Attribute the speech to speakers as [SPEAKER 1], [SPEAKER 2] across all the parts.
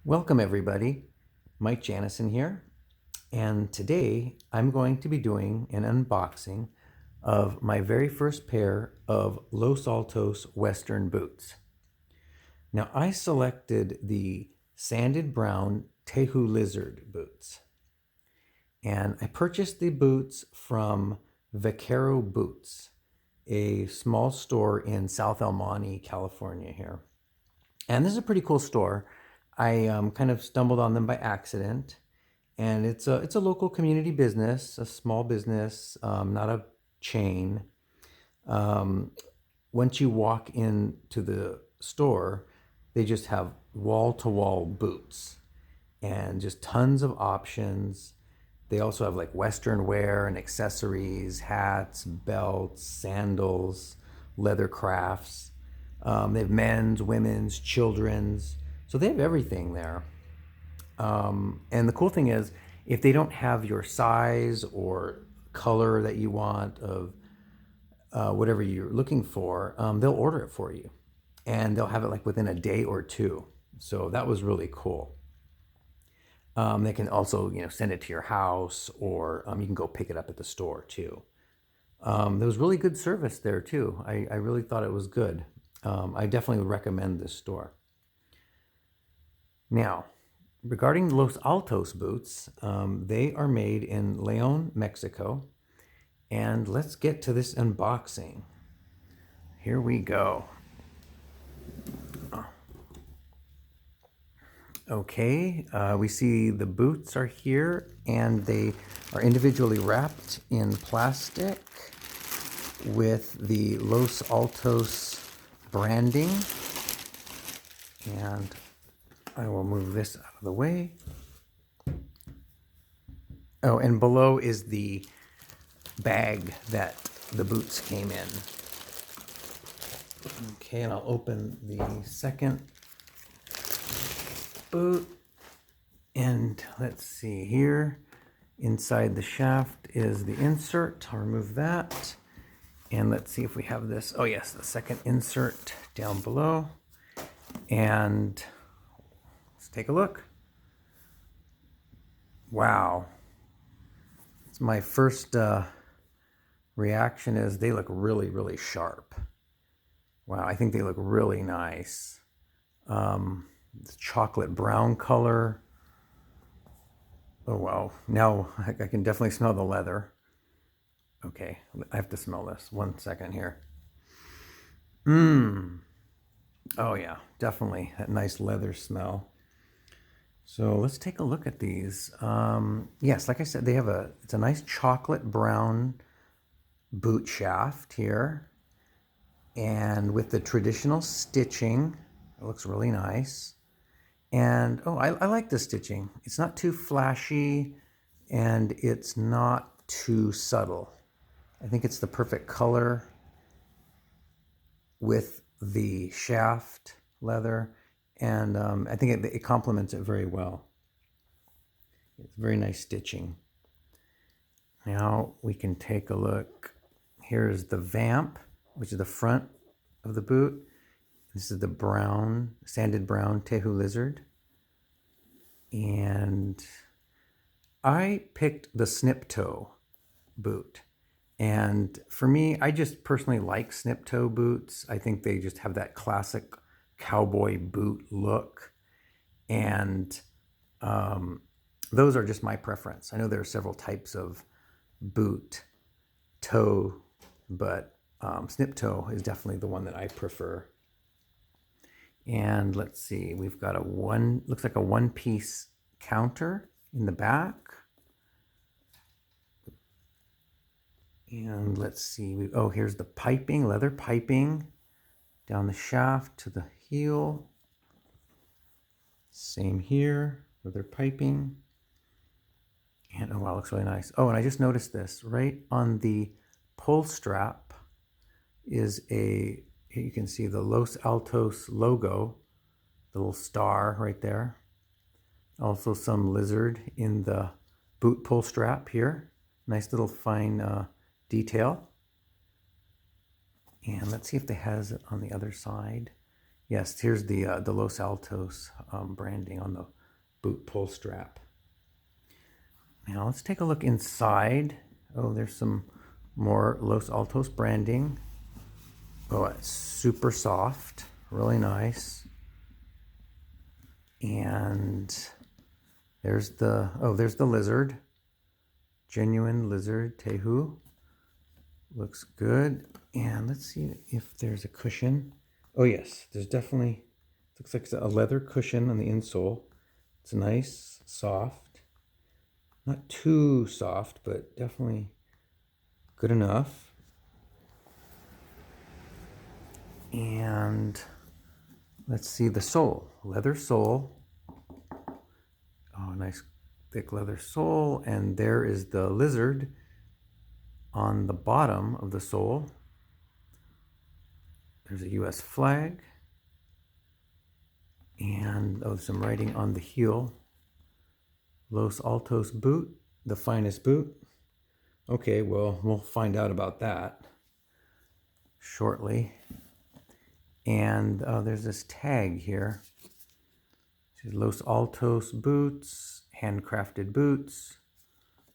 [SPEAKER 1] Welcome everybody, Mike Janesin here, and today I'm going to be doing an unboxing of my very first pair of Los Altos Western boots. Now I selected the Sanded Brown Teju Lizard boots, and I purchased the boots from Vaquero Boots, a small store in South El Monte, California here. And this is a pretty cool store. I kind of stumbled on them by accident, and it's a local community business, a small business, not a chain. Once you walk into the store, they just have wall-to-wall boots and just tons of options. They also have like Western wear and accessories, hats, belts, sandals, leather crafts. They have men's, women's, children's. So they have everything there. And the cool thing is, if they don't have your size or color that you want of whatever you're looking for, they'll order it for you. And they'll have it like within a day or two. So that was really cool. They can also, send it to your house, or you can go pick it up at the store too. There was really good service there too. I really thought it was good. I definitely would recommend this store. Now, regarding Los Altos boots, they are made in León, Mexico. And let's get to this unboxing. Here we go. Okay, we see the boots are here, and they are individually wrapped in plastic with the Los Altos branding. And I will move this out of the way. Oh, and below is the bag that the boots came in. Okay, and I'll open the second boot. And let's see here. Inside the shaft is the insert. I'll remove that. And let's see if we have this. Oh yes, the second insert down below. And let's take a look. Wow. It's my first reaction is they look really, really sharp. Wow, I think they look really nice. It's chocolate brown color. Oh wow, now I can definitely smell the leather. Okay, I have to smell this. 1 second here. Oh yeah, definitely that nice leather smell. So let's take a look at these. Yes, like I said, they have it's a nice chocolate brown boot shaft here. And with the traditional stitching, it looks really nice. And oh, I like the stitching. It's not too flashy, and it's not too subtle. I think it's the perfect color with the shaft leather, and I think it complements it very well. It's very nice stitching. Now we can take a look. Here's the vamp, which is the front of the boot. This is the Sanded Brown Teju Lizard. And I picked the Snip Toe boot. And for me, I just personally like Snip Toe boots. I think they just have that classic cowboy boot look. And those are just my preference. I know there are several types of boot toe, but Snip Toe is definitely the one that I prefer. And let's see, we've got looks like a one-piece counter in the back. And let's see, oh, here's the piping, leather piping down the shaft to the heel. Same here, leather piping. And oh wow, looks really nice. Oh, and I just noticed this, right on the pull strap is you can see the Los Altos logo, the little star right there. Also some lizard in the boot pull strap here. Nice little fine detail. And let's see if they has it on the other side. Yes, here's the Los Altos branding on the boot pull strap. Now let's take a look inside. Oh, there's some more Los Altos branding. Oh, it's super soft, really nice. And there's the lizard. Genuine lizard Teju. Looks good. And let's see if there's a cushion. Oh yes, there's definitely, looks like it's a leather cushion on the insole. It's nice, soft. Not too soft, but definitely good enough. And let's see the sole. Leather sole. Oh, nice thick leather sole. And there is the lizard on the bottom of the sole. There's a US flag. And some writing on the heel. Los Altos boot, the finest boot. Okay, well, we'll find out about that shortly. And there's this tag here. Los Altos boots, handcrafted boots.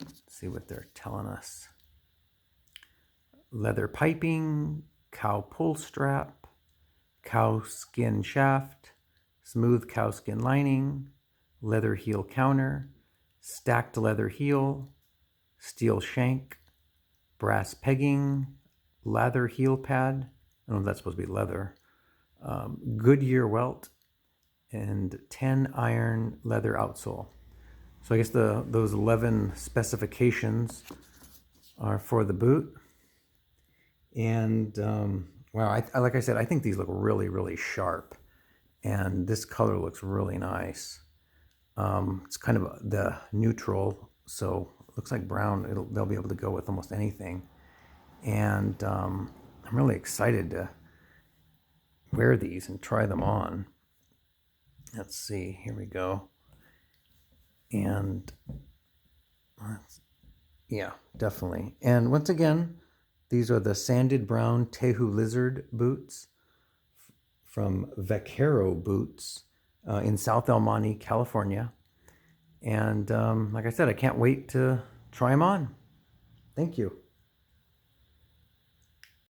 [SPEAKER 1] Let's see what they're telling us. Leather piping, cow pull strap, cow skin shaft, smooth cow skin lining, leather heel counter, stacked leather heel, steel shank, brass pegging, leather heel pad. I don't know if that's supposed to be leather. Goodyear welt, and 10 iron leather outsole. So I guess those 11 specifications are for the boot. And wow, like I said, I think these look really, really sharp. And this color looks really nice. It's kind of the neutral, so it looks like brown. They'll be able to go with almost anything. And I'm really excited to wear these and try them on. Let's see, here we go. And yeah, definitely. And once again, these are the Sanded Brown Teju Lizard boots from Vaquero Boots in South El Monte, California. And like I said, I can't wait to try them on. Thank you.